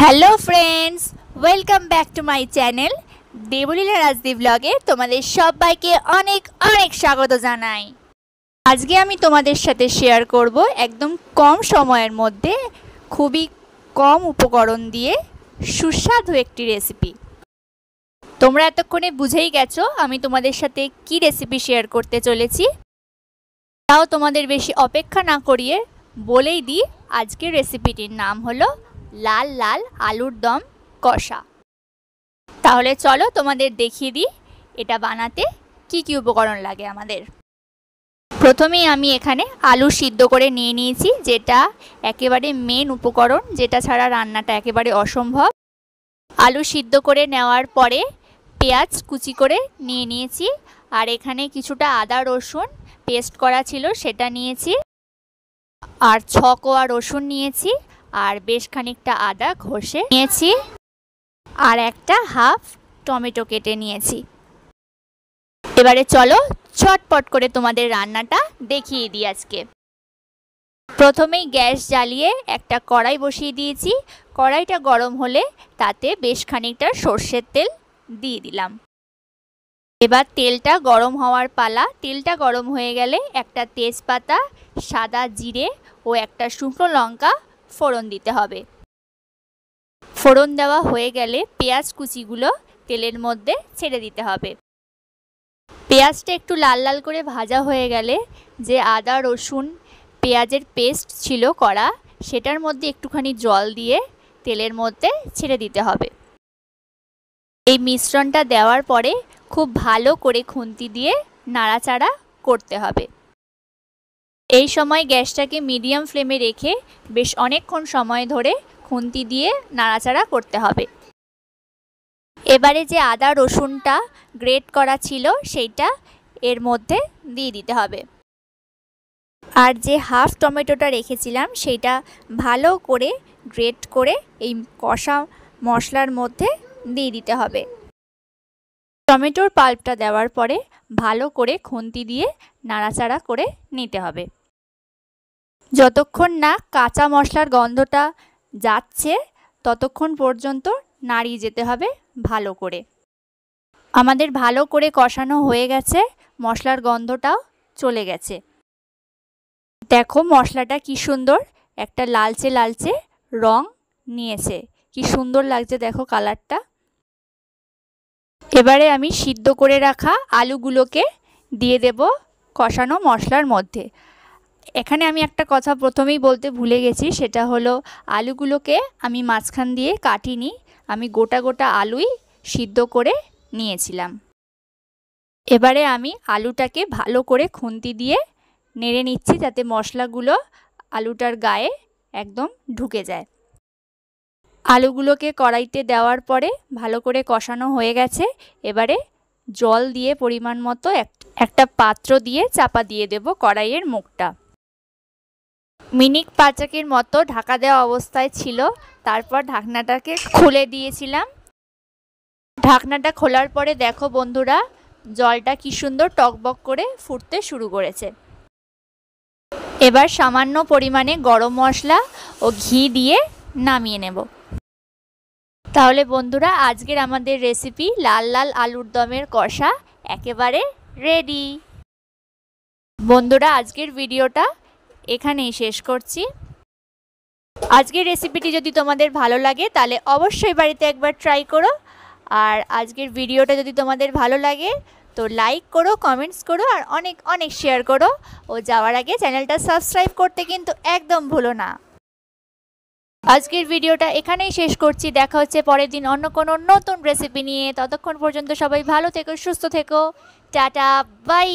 Hello friends, welcome back to my channel Debleela Rajdi ব্লগে তোমাদের সবাইকে অনেক অনেক স্বাগত জানাই। আজকে আমি তোমাদের সাথে শেয়ার করব একদম কম সময়ের মধ্যে খুবই কম উপকরণ দিয়ে সুস্বাদু একটি রেসিপি। তোমরা এতক্ষণে বুঝেই গেছো আমি তোমাদের সাথে কি রেসিপি শেয়ার করতে চলেছি। তাও তোমাদের বেশি অপেক্ষা না করিয়ে বলেই দিই, আজকের রেসিপিটির নাম হলো লাল লাল আলুর দম কষা। তাহলে চলো তোমাদের দেখিয়ে দিই এটা বানাতে কি কি উপকরণ লাগে আমাদের। প্রথমেই আমি এখানে আলু সিদ্ধ করে নিয়ে নিয়েছি, যেটা একেবারে মেন উপকরণ, যেটা ছাড়া রান্নাটা একেবারে অসম্ভব। আলু সিদ্ধ করে নেওয়ার পরে পেঁয়াজ কুচি করে নিয়ে নিয়েছি, আর এখানে কিছুটা আদা রসুন পেস্ট করা ছিল সেটা নিয়েছি, আর 6 কোয়া রসুন নিয়েছি, আর বেশ খানিকটা আদা ঘষে নিয়েছি, আর একটা হাফ টমেটো কেটে নিয়েছি। এবারে চলো চটপট করে তোমাদের রান্নাটা দেখিয়ে দিই আজকে। প্রথমেই গ্যাস জ্বালিয়ে একটা কড়াই বসিয়ে দিয়েছি। কড়াইটা গরম হলে তাতে বেশ খানিকটা সর্ষের তেল দিয়ে দিলাম। এবার তেলটা গরম হওয়ার পালা। তেলটা গরম হয়ে গেলে একটা তেজপাতা, সাদা জিরে ও একটা শুকনো লঙ্কা ফোড়ন দিতে হবে। ফোড়ন দেওয়া হয়ে গেলে পেঁয়াজ কুচিগুলো তেলের মধ্যে ছেড়ে দিতে হবে। পেঁয়াজটা একটু লাল লাল করে ভাজা হয়ে গেলে যে আদা রসুন পেঁয়াজের পেস্ট ছিল করা, সেটার মধ্যে একটুখানি জল দিয়ে তেলের মধ্যে ছেড়ে দিতে হবে। এই মিশ্রণটা দেওয়ার পরে খুব ভালো করে খুন্তি দিয়ে নাড়াচাড়া করতে হবে। এই সময় গ্যাসটাকে মিডিয়াম ফ্লেমে রেখে বেশ অনেকক্ষণ সময় ধরে খুন্তি দিয়ে নাড়াচাড়া করতে হবে। এবারে যে আদা রসুনটা গ্রেট করা ছিল সেইটা এর মধ্যে দিয়ে দিতে হবে, আর যে হাফ টমেটোটা রেখেছিলাম সেইটা ভালো করে গ্রেট করে এই কষা মশলার মধ্যে দিয়ে দিতে হবে। টমেটোর পাল্পটা দেওয়ার পরে ভালো করে খুন্তি দিয়ে নাড়াচাড়া করে নিতে হবে। যতক্ষণ না কাঁচা মশলার গন্ধটা যাচ্ছে ততক্ষণ পর্যন্ত নাড়িয়ে যেতে হবে ভালো করে। আমাদের ভালো করে কষানো হয়ে গেছে, মশলার গন্ধটাও চলে গেছে। দেখো মশলাটা কি সুন্দর একটা লালচে লালচে রং নিয়েছে, কি সুন্দর লাগছে দেখো কালারটা। এবারে আমি সিদ্ধ করে রাখা আলুগুলোকে দিয়ে দেব কষানো মশলার মধ্যে। এখানে আমি একটা কথা প্রথমেই বলতে ভুলে গেছি, সেটা হলো আলুগুলোকে আমি মাঝখান দিয়ে কাটিনি, আমি গোটা গোটা আলুই সিদ্ধ করে নিয়েছিলাম। এবারে আমি আলুটাকে ভালো করে খুন্তি দিয়ে নেড়ে নিচ্ছি যাতে মশলাগুলো আলুটার গায়ে একদম ঢুকে যায়। আলুগুলোকে কড়াইতে দেওয়ার পরে ভালো করে কষানো হয়ে গেছে। এবারে জল দিয়ে পরিমাণ মতো একটা পাত্র দিয়ে চাপা দিয়ে দেব কড়াইয়ের মুখটা। মিনিট 5 মতো ঢাকা দেওয়া অবস্থায় ছিল, তারপর ঢাকনাটাকে খুলে দিয়েছিলাম। ঢাকনাটা খোলার পরে দেখো বন্ধুরা জলটা কি সুন্দর টকবক করে ফুটতে শুরু করেছে। এবার সামান্য পরিমাণে গরম মশলা ও ঘি দিয়ে নামিয়ে নেব। তাহলে বন্ধুরা আজকের আমাদের রেসিপি লাল লাল আলুর দমের কষা একেবারে রেডি। বন্ধুরা আজকের ভিডিওটা এখানেই শেষ করছি। আজকের রেসিপিটি যদি তোমাদের ভালো লাগে তাহলে অবশ্যই বাড়িতে একবার ট্রাই করো, আর আজকের ভিডিওটা যদি তোমাদের ভালো লাগে তো লাইক করো, কমেন্টস করো, আর অনেক অনেক শেয়ার করো, ও যাওয়ার আগে চ্যানেলটা সাবস্ক্রাইব করতে কিন্তু একদম ভুলো না। আজকের ভিডিওটা এখানেই শেষ করছি। দেখা হচ্ছে পরের দিন অন্য কোনো নতুন রেসিপি নিয়ে। ততক্ষণ পর্যন্ত সবাই ভালো থেকো, সুস্থ থেকো, টাটা, বাই।